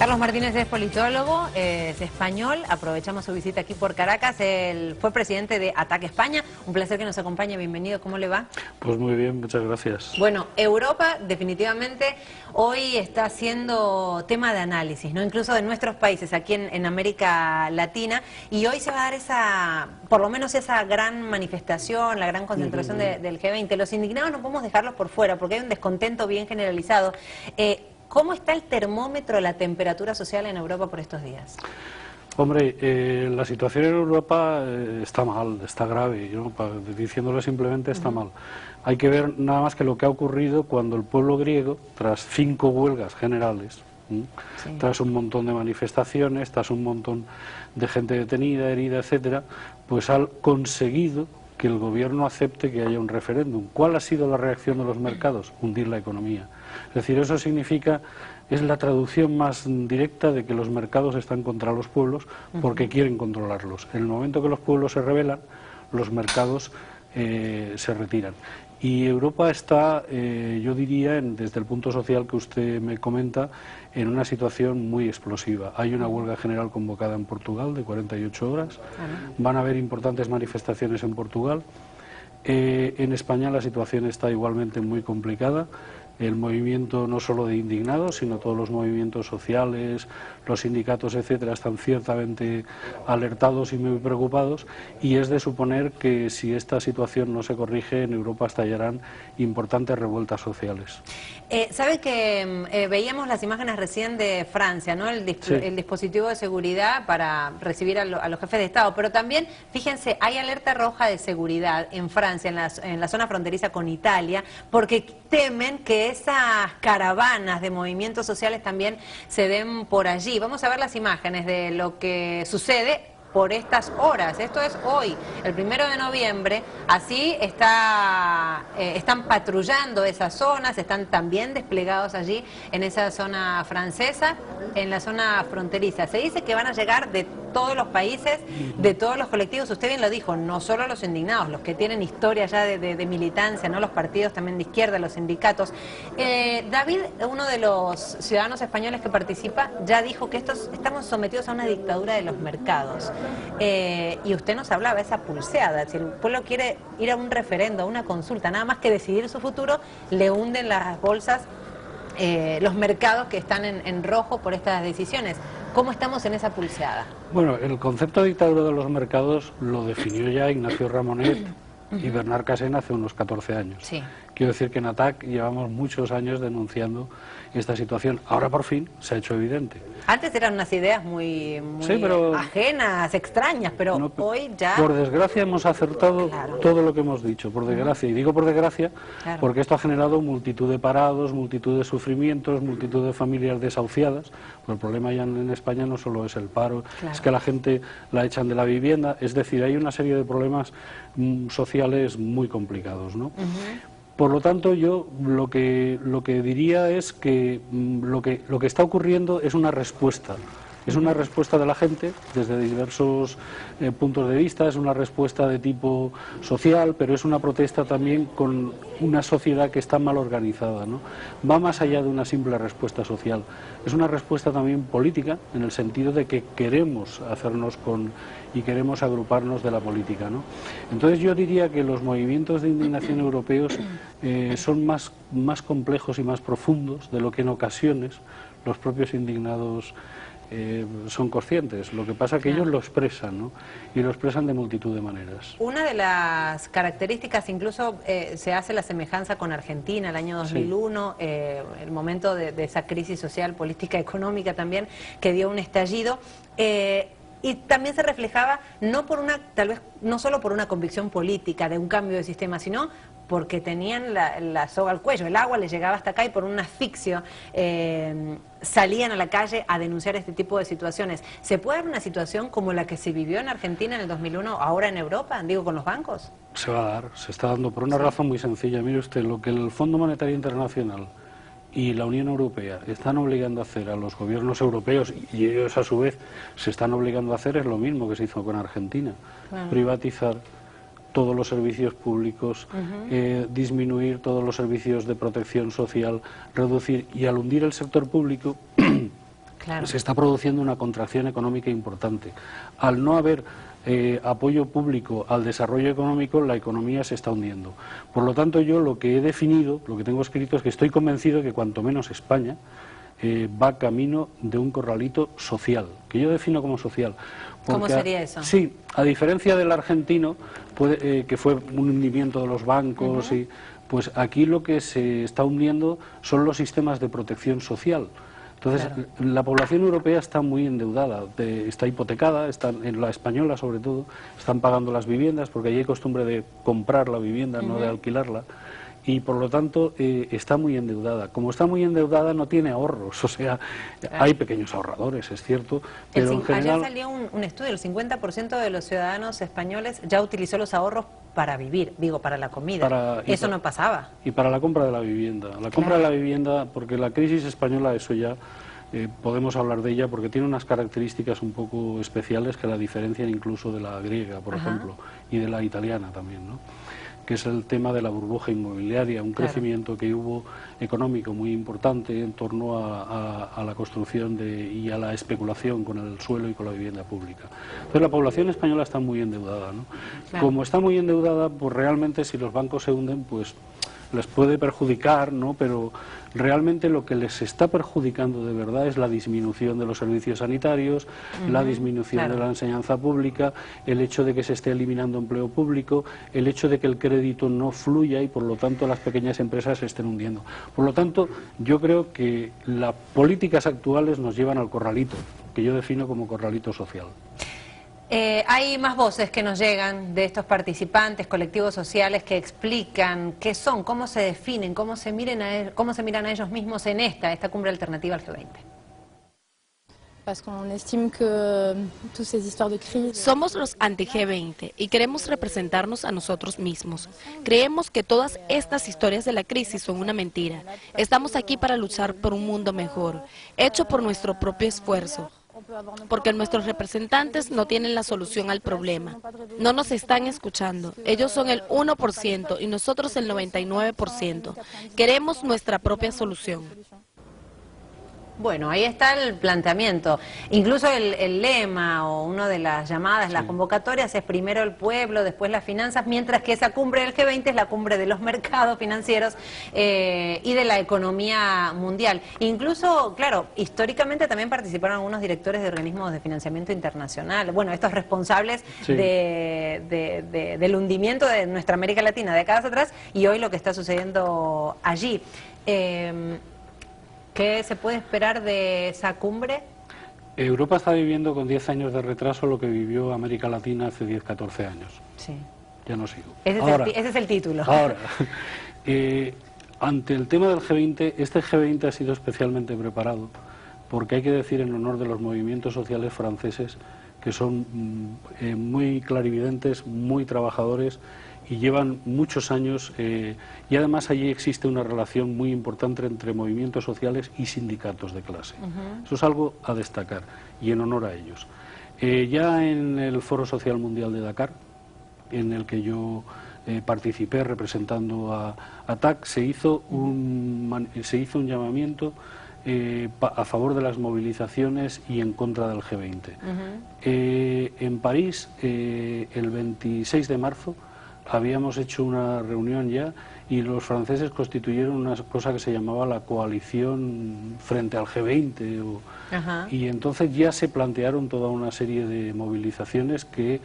Carlos Martínez es politólogo, es español, aprovechamos su visita aquí por Caracas, él fue presidente de ATAC España, un placer que nos acompañe, bienvenido, ¿cómo le va? Pues muy bien, muchas gracias. Bueno, Europa definitivamente hoy está siendo tema de análisis, ¿no? Incluso de nuestros países, aquí en América Latina, y hoy se va a dar esa, por lo menos esa gran manifestación, la gran concentración del G20. Los indignados no podemos dejarlos por fuera, porque hay un descontento bien generalizado. ¿Cómo está el termómetro de la temperatura social en Europa por estos días? Hombre, la situación en Europa está mal, está grave, ¿no? Diciéndolo simplemente está mal. Hay que ver nada más que lo que ha ocurrido cuando el pueblo griego, tras 5 huelgas generales, tras un montón de manifestaciones, tras un montón de gente detenida, herida, etcétera, pues ha conseguido que el gobierno acepte que haya un referéndum. ¿Cuál ha sido la reacción de los mercados? Hundir la economía. Es decir, eso significa, es la traducción más directa de que los mercados están contra los pueblos porque quieren controlarlos. En el momento que los pueblos se rebelan, los mercados se retiran. Y Europa está, yo diría, desde el punto social que usted me comenta, en una situación muy explosiva. Hay una huelga general convocada en Portugal de 48 horas. Van a haber importantes manifestaciones en Portugal. En España la situación está igualmente muy complicada. El movimiento no solo de indignados, sino todos los movimientos sociales, los sindicatos, etcétera, están ciertamente alertados y muy preocupados, y es de suponer que si esta situación no se corrige, en Europa estallarán importantes revueltas sociales. Sabe que veíamos las imágenes recién de Francia, ¿no? El dispositivo de seguridad para recibir a los jefes de Estado, pero también, fíjense, hay alerta roja de seguridad en Francia, en la zona fronteriza con Italia, porque temen que esas caravanas de movimientos sociales también se den por allí. Vamos a ver las imágenes de lo que sucede por estas horas. Esto es hoy, el 1 de noviembre, así están patrullando esas zonas, están también desplegados allí en esa zona francesa, en la zona fronteriza. Se dice que van a llegar de todos los países, de todos los colectivos, usted bien lo dijo, no solo los indignados, los que tienen historia ya de militancia, no los partidos también de izquierda, los sindicatos. David, uno de los ciudadanos españoles que participa, ya dijo que estamos sometidos a una dictadura de los mercados. Y usted nos hablaba de esa pulseada, si el pueblo quiere ir a un referendo, a una consulta, nada más que decidir su futuro, le hunden las bolsas los mercados que están en rojo por estas decisiones. ¿Cómo estamos en esa pulseada? Bueno, el concepto de dictadura de los mercados lo definió ya Ignacio Ramonet y Bernard Cazeneuve hace unos 14 años. Sí. Quiero decir que en ATAC llevamos muchos años denunciando esta situación. Ahora por fin se ha hecho evidente. Antes eran unas ideas muy sí, ajenas, extrañas, pero no, hoy ya... Por desgracia hemos acertado todo lo que hemos dicho, por desgracia. Y digo por desgracia porque esto ha generado multitud de parados, multitud de sufrimientos, multitud de familias desahuciadas. Pues el problema ya en España no solo es el paro, es que la gente la echan de la vivienda. Es decir, hay una serie de problemas sociales muy complicados, ¿no? Por lo tanto, yo lo que diría es que lo que está ocurriendo es una respuesta. Es una respuesta de la gente desde diversos puntos de vista, es una respuesta de tipo social, pero es una protesta también con una sociedad que está mal organizada, ¿no? Va más allá de una simple respuesta social. Es una respuesta también política, en el sentido de que queremos hacernos y queremos agruparnos de la política, ¿no? Entonces yo diría que los movimientos de indignación europeos son más complejos y más profundos de lo que en ocasiones los propios indignados son conscientes. Lo que pasa es que ellos lo expresan, ¿no? Y lo expresan de multitud de maneras. Una de las características, incluso se hace la semejanza con Argentina, el año 2001, el momento de esa crisis social, política, económica también, que dio un estallido. Y también se reflejaba tal vez no solo por una convicción política de un cambio de sistema, sino porque tenían la soga al cuello, el agua les llegaba hasta acá y por un asfixio salían a la calle a denunciar este tipo de situaciones. ¿Se puede dar una situación como la que se vivió en Argentina en el 2001, ahora en Europa, digo, con los bancos? Se va a dar, se está dando por una razón muy sencilla. Mire usted, lo que el Fondo Monetario Internacional y la Unión Europea están obligando a hacer a los gobiernos europeos, y ellos a su vez se están obligando a hacer, es lo mismo que se hizo con Argentina. Privatizar todos los servicios públicos, disminuir todos los servicios de protección social, reducir, y al hundir el sector público Claro. Se está produciendo una contracción económica importante. Al no haber apoyo público al desarrollo económico, la economía se está hundiendo. Por lo tanto, yo lo que he definido, lo que tengo escrito, es que estoy convencido de que cuanto menos España va camino de un corralito social, que yo defino como social. ¿Cómo sería eso? Sí, a diferencia del argentino, que fue un hundimiento de los bancos, y pues aquí lo que se está hundiendo son los sistemas de protección social. Entonces, claro, la población europea está muy endeudada, está hipotecada, en la española sobre todo, están pagando las viviendas, porque allí hay costumbre de comprar la vivienda, no de alquilarla, y por lo tanto está muy endeudada. Como está muy endeudada no tiene ahorros, o sea, claro, hay pequeños ahorradores, es cierto, pero en general... Ayer salió un estudio, el 50% de los ciudadanos españoles ya utilizó los ahorros para vivir, digo, para la comida. Eso no pasaba. Y para la compra de la vivienda. La compra de la vivienda, porque la crisis española, eso ya podemos hablar de ella, porque tiene unas características un poco especiales que la diferencian incluso de la griega, por ejemplo, y de la italiana también, ¿no? Que es el tema de la burbuja inmobiliaria, un crecimiento que hubo económico muy importante en torno a la construcción y a la especulación con el suelo y con la vivienda pública. Entonces la población española está muy endeudada, ¿no? Claro. Como está muy endeudada, pues realmente si los bancos se hunden, pues les puede perjudicar, ¿no? Pero realmente lo que les está perjudicando de verdad es la disminución de los servicios sanitarios, la disminución de la enseñanza pública, el hecho de que se esté eliminando empleo público, el hecho de que el crédito no fluya y por lo tanto las pequeñas empresas se estén hundiendo. Por lo tanto, yo creo que las políticas actuales nos llevan al corralito, que yo defino como corralito social. Hay más voces que nos llegan de estos participantes, colectivos sociales, que explican qué son, cómo se definen, cómo se miran a ellos mismos en esta cumbre alternativa al G20. Somos los anti-G20 y queremos representarnos a nosotros mismos. Creemos que todas estas historias de la crisis son una mentira. Estamos aquí para luchar por un mundo mejor, hecho por nuestro propio esfuerzo. Porque nuestros representantes no tienen la solución al problema. No nos están escuchando. Ellos son el 1% y nosotros el 99%. Queremos nuestra propia solución. Bueno, ahí está el planteamiento. Incluso el lema o una de las llamadas, las convocatorias, es primero el pueblo, después las finanzas, mientras que esa cumbre del G20 es la cumbre de los mercados financieros y de la economía mundial. Incluso, claro, históricamente también participaron algunos directores de organismos de financiamiento internacional. Bueno, estos responsables del hundimiento de nuestra América Latina décadas atrás y hoy lo que está sucediendo allí. ¿Qué se puede esperar de esa cumbre? Europa está viviendo con 10 años de retraso lo que vivió América Latina hace 10, 14 años. Sí. Ya no sigo. Ese es el título. Ahora, ante el tema del G20, este G20 ha sido especialmente preparado porque hay que decir en honor de los movimientos sociales franceses que son muy clarividentes, muy trabajadores y llevan muchos años y además allí existe una relación muy importante entre movimientos sociales y sindicatos de clase. Eso es algo a destacar y en honor a ellos. Ya en el Foro Social Mundial de Dakar, en el que yo participé representando a TAC, se hizo un llamamiento a favor de las movilizaciones y en contra del G20. En París, el 26 de marzo, habíamos hecho una reunión ya y los franceses constituyeron una cosa que se llamaba la coalición frente al G20 y entonces ya se plantearon toda una serie de movilizaciones que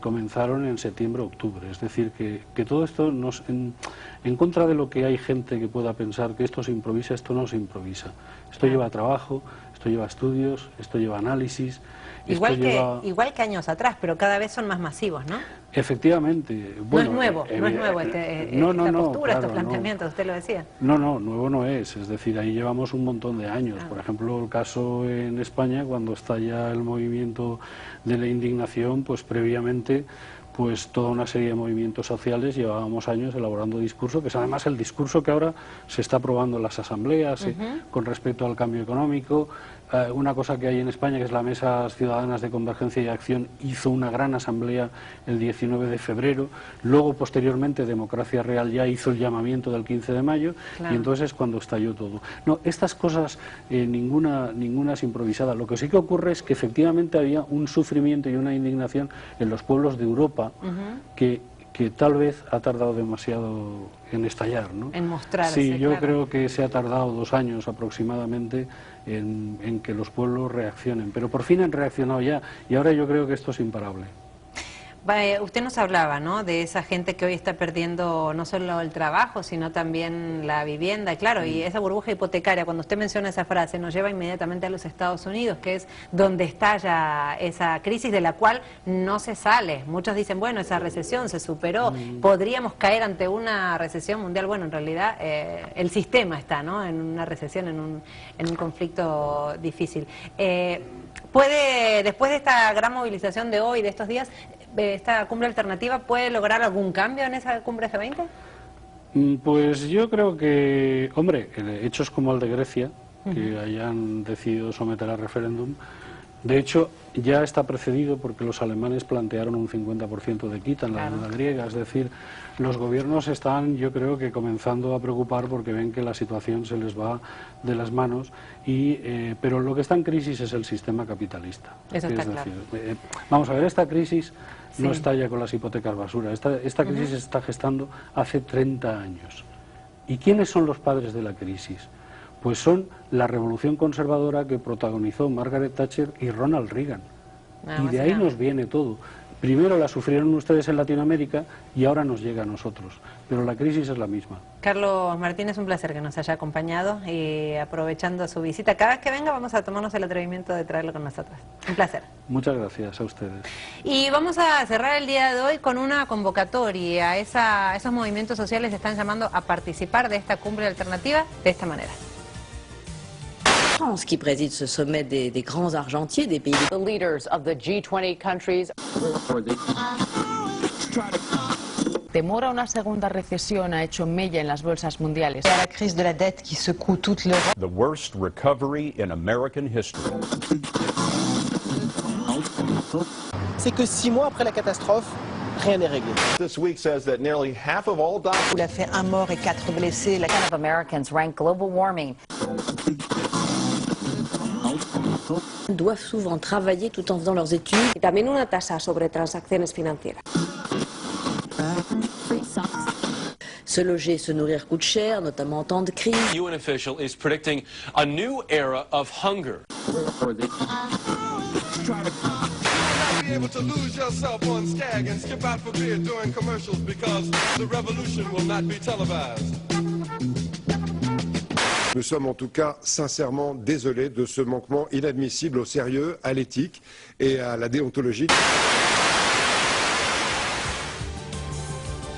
comenzaron en septiembre-octubre. Es decir, que todo esto en contra de lo que hay gente que pueda pensar que esto se improvisa, esto no se improvisa. Esto lleva trabajo, esto lleva estudios, esto lleva análisis. Igual que años atrás, pero cada vez son más masivos, ¿no? Efectivamente. Bueno, no es nuevo esta postura, estos planteamientos, usted lo decía. No, nuevo no es. Es decir, ahí llevamos un montón de años. Por ejemplo, el caso en España, cuando estalla el movimiento de la indignación, pues previamente pues toda una serie de movimientos sociales. Llevábamos años elaborando discurso, que es además el discurso que ahora se está aprobando en las asambleas con respecto al cambio económico. Una cosa que hay en España, que es la Mesa Ciudadanas de Convergencia y Acción, hizo una gran asamblea el 19 de febrero, luego posteriormente Democracia Real ya hizo el llamamiento del 15 de mayo, claro. Y entonces es cuando estalló todo. No, estas cosas ninguna es improvisada. Lo que sí que ocurre es que efectivamente había un sufrimiento y una indignación en los pueblos de Europa que tal vez ha tardado demasiado en estallar, ¿no? En mostrarse. Sí, yo claro. creo que se ha tardado 2 años aproximadamente en que los pueblos reaccionen, pero por fin han reaccionado ya, y ahora yo creo que esto es imparable. Usted nos hablaba, ¿no?, de esa gente que hoy está perdiendo no solo el trabajo, sino también la vivienda, claro, y esa burbuja hipotecaria. Cuando usted menciona esa frase, nos lleva inmediatamente a los Estados Unidos, que es donde estalla esa crisis de la cual no se sale. Muchos dicen, bueno, esa recesión se superó, podríamos caer ante una recesión mundial. Bueno, en realidad el sistema está, ¿no?, en una recesión, en un conflicto difícil. Después de esta gran movilización de hoy, de estos días, esta cumbre alternativa, ¿puede lograr algún cambio en esa cumbre G20? Pues yo creo que, hombre, hechos como el de Grecia, que hayan decidido someter a referéndum, de hecho ya está precedido porque los alemanes plantearon un 50% de quita en la deuda griega, es decir, los gobiernos están, yo creo que comenzando a preocupar porque ven que la situación se les va de las manos, pero lo que está en crisis es el sistema capitalista. Eso está claro. Vamos a ver, esta crisis no estalla con las hipotecas basura, esta crisis se está gestando hace 30 años. ¿Y quiénes son los padres de la crisis? Pues son la revolución conservadora que protagonizó Margaret Thatcher y Ronald Reagan. Y de ahí nos viene todo. Primero la sufrieron ustedes en Latinoamérica y ahora nos llega a nosotros. Pero la crisis es la misma. Carlos Martín, es un placer que nos haya acompañado y aprovechando su visita, cada vez que venga vamos a tomarnos el atrevimiento de traerlo con nosotros. Un placer. Muchas gracias a ustedes. Y vamos a cerrar el día de hoy con una convocatoria. Esos movimientos sociales están llamando a participar de esta cumbre alternativa de esta manera. France, qui préside ce sommet des grands argentiers des pays. The leaders of the G20 countries. Temor a una segunda recesión ha hecho mella en las bolsas mundiales. La crisis de la dette qui secoue toute l'Europe. The worst recovery in American history. C'est que 6 mois après la catastrophe, rien n'est réglé. This week says that nearly half of all doctors. Il a fait 1 mort et 4 blessés. 10% of Americans rank global warming. Doivent souvent travailler tout en faisant leurs études. Y también una tasa sobre transacciones financieras. Se loger, se nourrir coûte cher, notamment en temps de crise. UN official is predicting a new era of hunger. Be able to lose yourself on Skag and skip out for beer during commercials because the revolution will not be televised. Nous sommes en tout cas sincèrement désolés de ce manquement inadmissible au sérieux, à l'éthique et à la déontologie.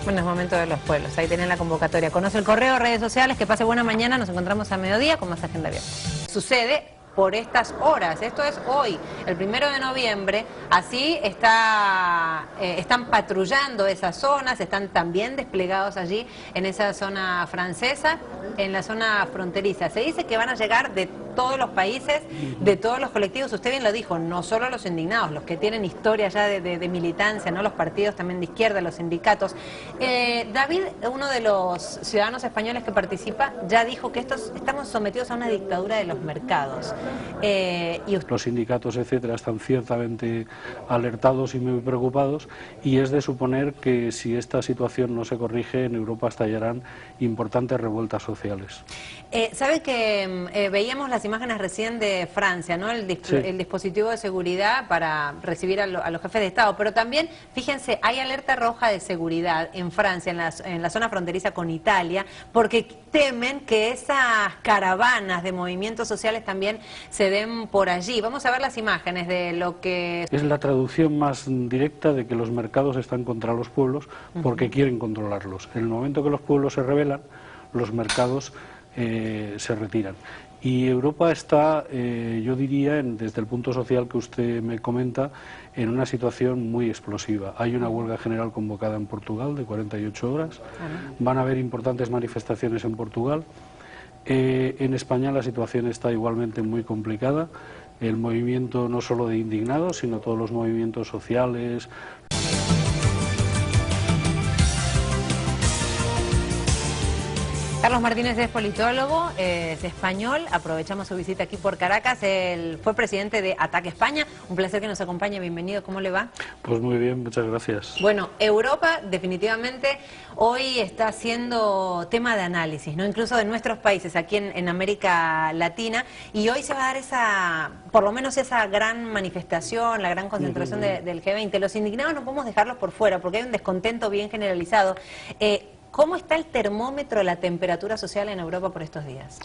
Bueno, es momento de los pueblos, ahí tienen la convocatoria. Conoce el correo, redes sociales, que pase buena mañana, nos encontramos a mediodía con más agenda abierta. Sucede por estas horas, esto es hoy, el 1 de noviembre, así están patrullando esas zonas, están también desplegados allí en esa zona francesa, en la zona fronteriza. Se dice que van a llegar de todos los países, de todos los colectivos, usted bien lo dijo, no solo los indignados, los que tienen historia ya de militancia, no los partidos también de izquierda, los sindicatos. David, uno de los ciudadanos españoles que participa, ya dijo que estamos sometidos a una dictadura de los mercados. Los sindicatos, etcétera, están ciertamente alertados y muy preocupados, y es de suponer que si esta situación no se corrige, en Europa estallarán importantes revueltas sociales. ¿Sabe que veíamos las imágenes recién de Francia, ¿no? El dispositivo de seguridad para recibir a los jefes de Estado, pero también, fíjense, hay alerta roja de seguridad en Francia, en la zona fronteriza con Italia, porque temen que esas caravanas de movimientos sociales también se den por allí. Vamos a ver las imágenes de lo que... Es la traducción más directa de que los mercados están contra los pueblos porque quieren controlarlos. En el momento que los pueblos se rebelan, los mercados se retiran. Y Europa está, yo diría, desde el punto social que usted me comenta, en una situación muy explosiva. Hay una huelga general convocada en Portugal de 48 horas, van a haber importantes manifestaciones en Portugal. En España la situación está igualmente muy complicada. El movimiento no solo de indignados, sino todos los movimientos sociales. Carlos Martínez es politólogo, es español, aprovechamos su visita aquí por Caracas, él fue presidente de Ataque España, un placer que nos acompañe, bienvenido, ¿cómo le va? Pues muy bien, muchas gracias. Bueno, Europa definitivamente hoy está siendo tema de análisis, ¿no? Incluso de nuestros países, aquí en América Latina, y hoy se va a dar esa, por lo menos esa gran manifestación, la gran concentración del G20. Los indignados no podemos dejarlos por fuera, porque hay un descontento bien generalizado. ¿Cómo está el termómetro, la temperatura social en Europa por estos días?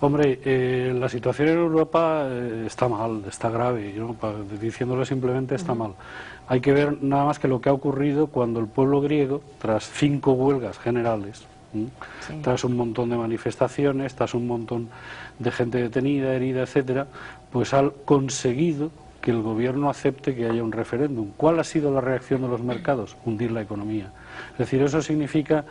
Hombre, la situación en Europa está mal, está grave, ¿no? Diciéndolo simplemente está mal. Hay que ver nada más que lo que ha ocurrido cuando el pueblo griego, tras 5 huelgas generales, tras un montón de manifestaciones, tras un montón de gente detenida, herida, etcétera, pues ha conseguido que el gobierno acepte que haya un referéndum. ¿Cuál ha sido la reacción de los mercados? Hundir la economía. Es decir, eso significa